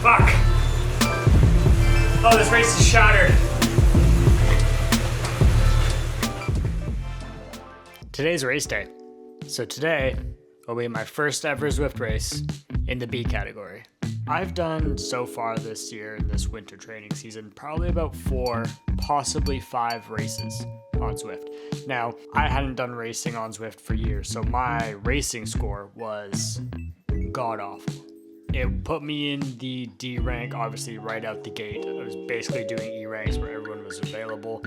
Fuck! Oh, this race is shattered. Today's race day. So today will be my first ever Zwift race in the B category. I've done so far this year in this winter training season probably about 4, possibly 5 races on Zwift. Now, I hadn't done racing on Zwift for years, so my racing score was god-awful. It put me in the D rank, obviously, right out the gate. I was basically doing E ranks where everyone was available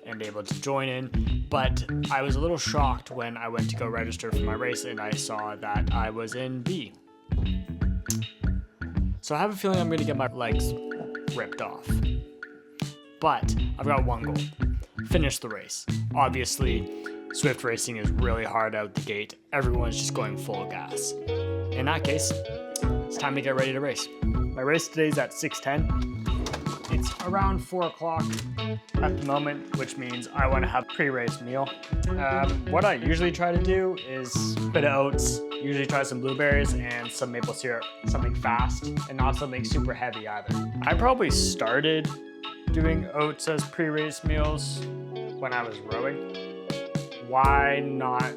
and able to join in. But I was a little shocked when I went to go register for my race and I saw that I was in B. So I have a feeling I'm going to get my legs ripped off. But I've got one goal. Finish the race. Obviously, Zwift racing is really hard out the gate. Everyone's just going full gas. In that case, it's time to get ready to race. My race today is at 6:10. It's around 4 o'clock at the moment, which means I want to have a pre-race meal. What I usually try to do is a bit of oats, usually try some blueberries and some maple syrup, something fast and not something super heavy either. I probably started doing oats as pre-race meals when I was rowing. Why not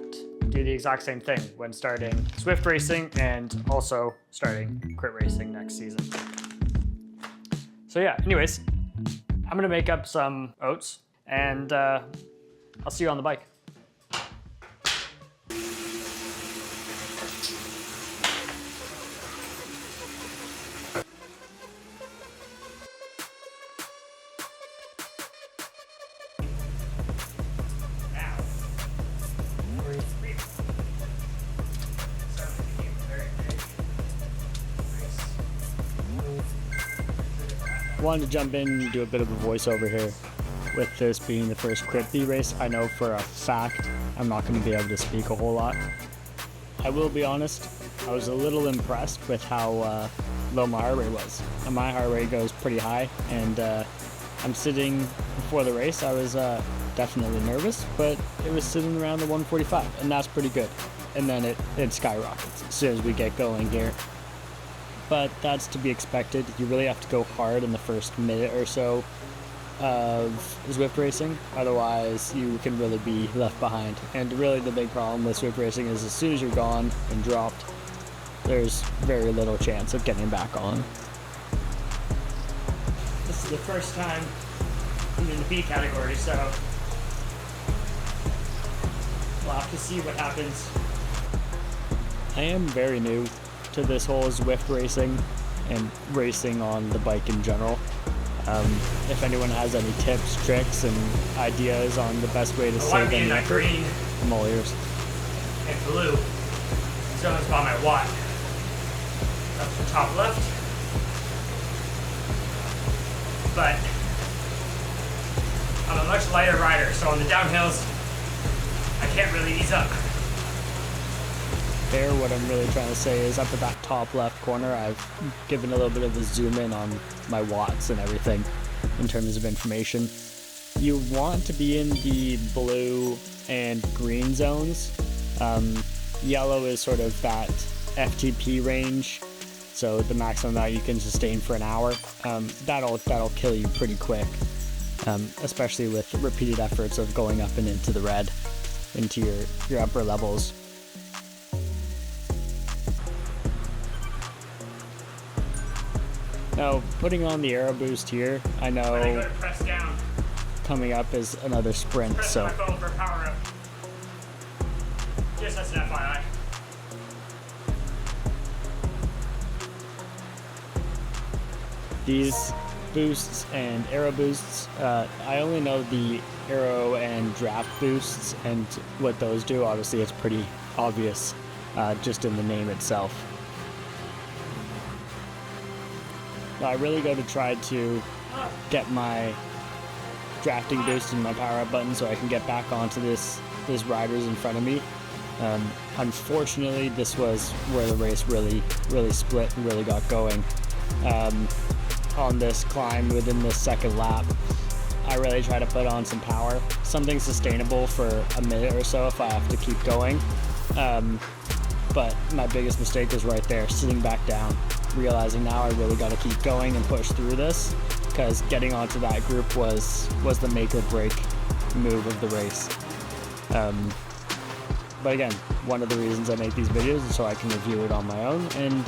do the exact same thing when starting Zwift racing and also starting crit racing next season? So yeah, anyways, I'm gonna make up some oats and I'll see you on the bike. Wanted to jump in and do a bit of a voiceover here. With this being the first crit B race, I know for a fact I'm not going to be able to speak a whole lot. I will be honest, I was a little impressed with how low my heart rate was. And my heart rate goes pretty high, and I'm sitting before the race. I was definitely nervous, but it was sitting around the 145, and that's pretty good. And then it skyrockets as soon as we get going here. But that's to be expected. You really have to go hard in the first minute or so of Zwift racing, otherwise you can really be left behind. And really the big problem with Zwift racing is as soon as you're gone and dropped, there's very little chance of getting back on. This is the first time I'm in the B category, so we'll have to see what happens. I am very new to this whole Zwift racing and racing on the bike in general. If anyone has any tips, tricks, and ideas on the best way to save any effort, green, I'm all ears. And blue. Someone's got my watch. That's the top left. But I'm a much lighter rider, so on the downhills, I can't really ease up. There, what I'm really trying to say is up at that top left corner, I've given a little bit of a zoom in on my watts and everything in terms of information. You want to be in the blue and green zones. Yellow is sort of that FTP range, so the maximum that you can sustain for an hour. That'll kill you pretty quick, especially with repeated efforts of going up and into the red, into your upper levels. Now, putting on the aero boost here, I know coming up is another sprint, press so. My phone for power up. Just as an FYI. These boosts and aero boosts, I only know the aero and draft boosts and what those do. Obviously, it's pretty obvious just in the name itself. I really go to try to get my drafting boost and my power up button so I can get back onto this riders in front of me. Unfortunately, this was where the race really split and really got going. On this climb within the second lap, I really try to put on some power, something sustainable for a minute or so if I have to keep going. But my biggest mistake was right there, sitting back down. realizing now I really got to keep going and push through this, because getting onto that group was the make or break move of the race. But again, one of the reasons I make these videos is so I can review it on my own and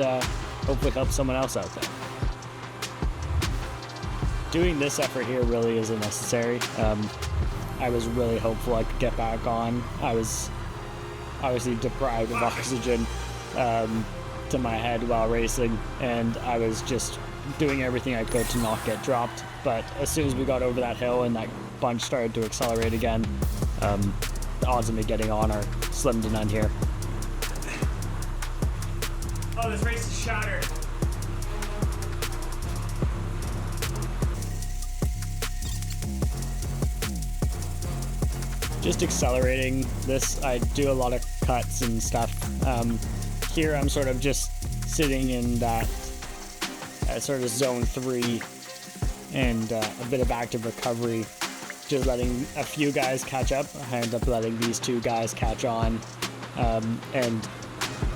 hopefully help someone else out there. Doing this effort here really isn't necessary. I was really hopeful I could get back on. I was obviously deprived of oxygen to my head while racing, and I was just doing everything I could to not get dropped. But as soon as we got over that hill and that bunch started to accelerate again, the odds of me getting on are slim to none here. Oh, this race is shattered. Just accelerating this, I do a lot of cuts and stuff. Here I'm sort of just sitting in that sort of zone 3 and a bit of active recovery, just letting a few guys catch up. I end up letting these 2 guys catch on, and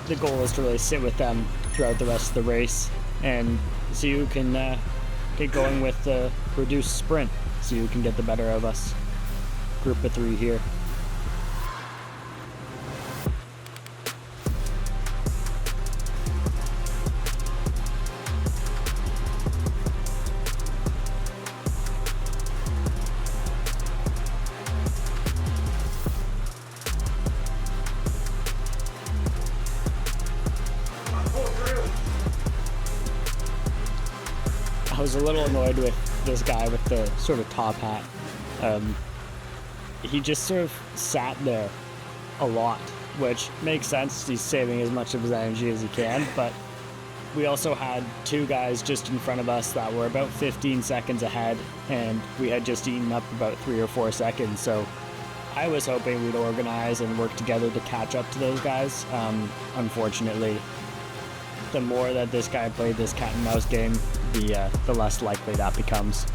the goal is to really sit with them throughout the rest of the race, and so you can get going with the reduced sprint, so you can get the better of us. Group of 3 here. I was a little annoyed with this guy with the sort of top hat. He just sort of sat there a lot, which makes sense. He's saving as much of his energy as he can, but we also had 2 guys just in front of us that were about 15 seconds ahead, and we had just eaten up about 3 or 4 seconds, so I was hoping we'd organize and work together to catch up to those guys. Unfortunately, the more that this guy played this cat and mouse game, the less likely that becomes.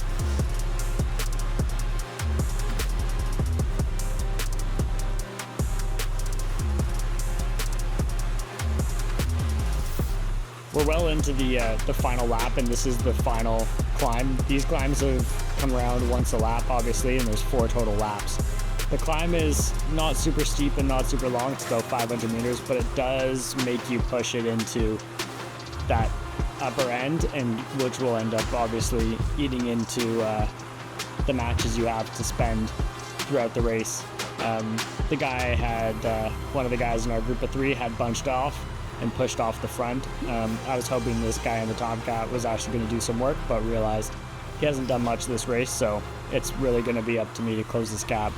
We're well into the final lap, and this is the final climb. These climbs have come around once a lap, obviously, and there's 4 total laps. The climb is not super steep and not super long. It's about 500 meters, but it does make you push it into that upper end, and which will end up obviously eating into the matches you have to spend throughout the race. The guy had, one of the guys in our group of 3 had bunched off and pushed off the front. I was hoping this guy in the top cat was actually going to do some work, but realized he hasn't done much this race, so it's really going to be up to me to close this gap.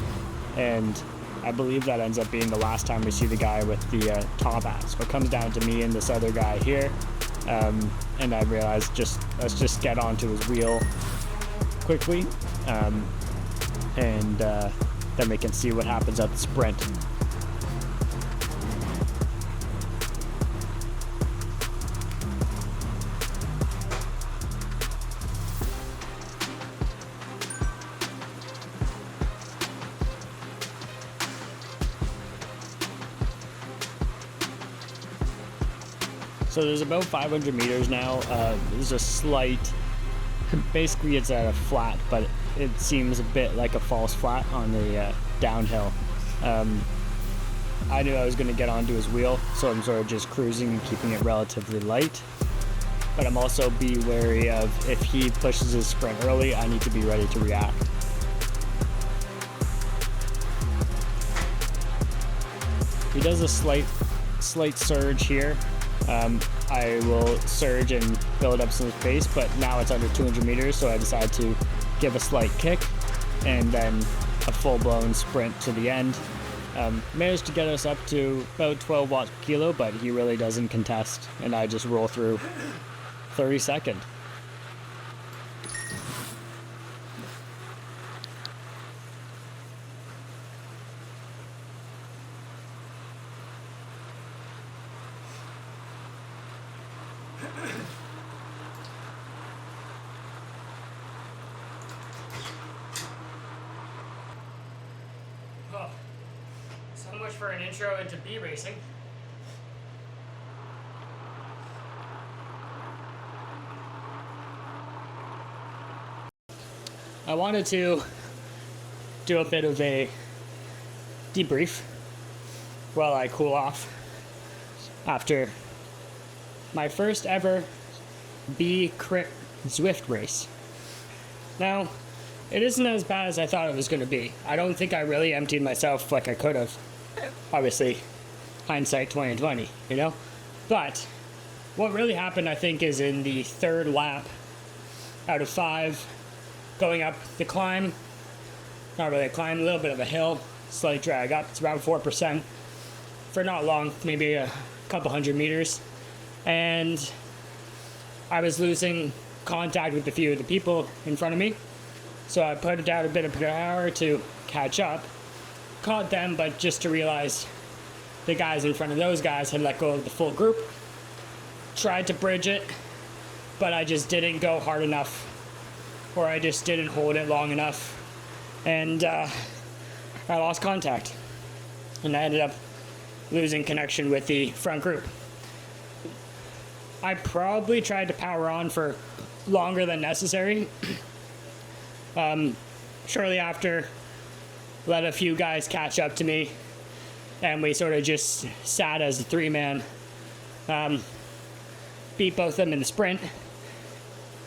And I believe that ends up being the last time we see the guy with the top hat. So it comes down to me and this other guy here. And I realized let's just get onto his wheel quickly, and then we can see what happens at the sprint. So there's about 500 meters now. There's a slight, basically it's at a flat, but it seems a bit like a false flat on the downhill. I knew I was going to get onto his wheel, so I'm sort of just cruising and keeping it relatively light. But I'm also be wary of, if he pushes his sprint early, I need to be ready to react. He does a slight surge here. I will surge and build up some space, but now it's under 200 meters, so I decide to give a slight kick and then a full-blown sprint to the end. Managed to get us up to about 12 watts per kilo, but he really doesn't contest, and I just roll through 32nd. Oh, so much for an intro into bee racing. I wanted to do a bit of a debrief while I cool off after my first ever B-Crit Zwift race. Now, it isn't as bad as I thought it was going to be. I don't think I really emptied myself like I could have. Obviously, hindsight 2020, you know? But what really happened, I think, is in the third lap out of 5, going up the climb, not really a climb, a little bit of a hill, slight drag up. It's around 4% for not long, maybe a couple hundred meters. And I was losing contact with a few of the people in front of me. So I put out a bit of power to catch up. Caught them, but just to realize the guys in front of those guys had let go of the full group. Tried to bridge it, but I just didn't go hard enough, or I just didn't hold it long enough. And I lost contact. And I ended up losing connection with the front group. I probably tried to power on for longer than necessary. Shortly after, let a few guys catch up to me, and we sort of just sat as a 3-man. Beat both of them in the sprint.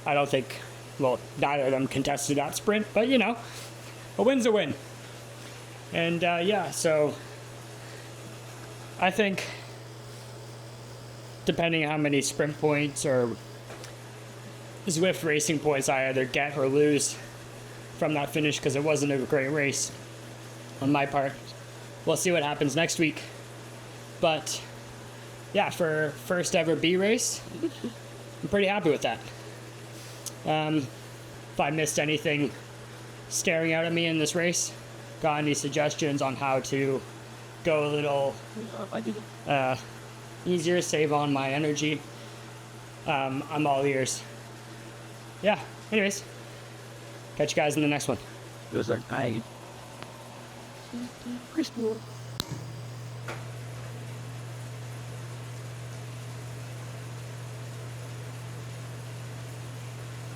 I don't think, well, neither of them contested that sprint, but you know, a win's a win. And yeah, so I think depending on how many sprint points or Zwift racing points I either get or lose from that finish, because it wasn't a great race on my part. We'll see what happens next week. But yeah, for first ever B race, I'm pretty happy with that. If I missed anything staring out at me in this race, got any suggestions on how to go a little easier, save on my energy, I'm all ears. Yeah, anyways, catch you guys in the next one. It was like, Chris.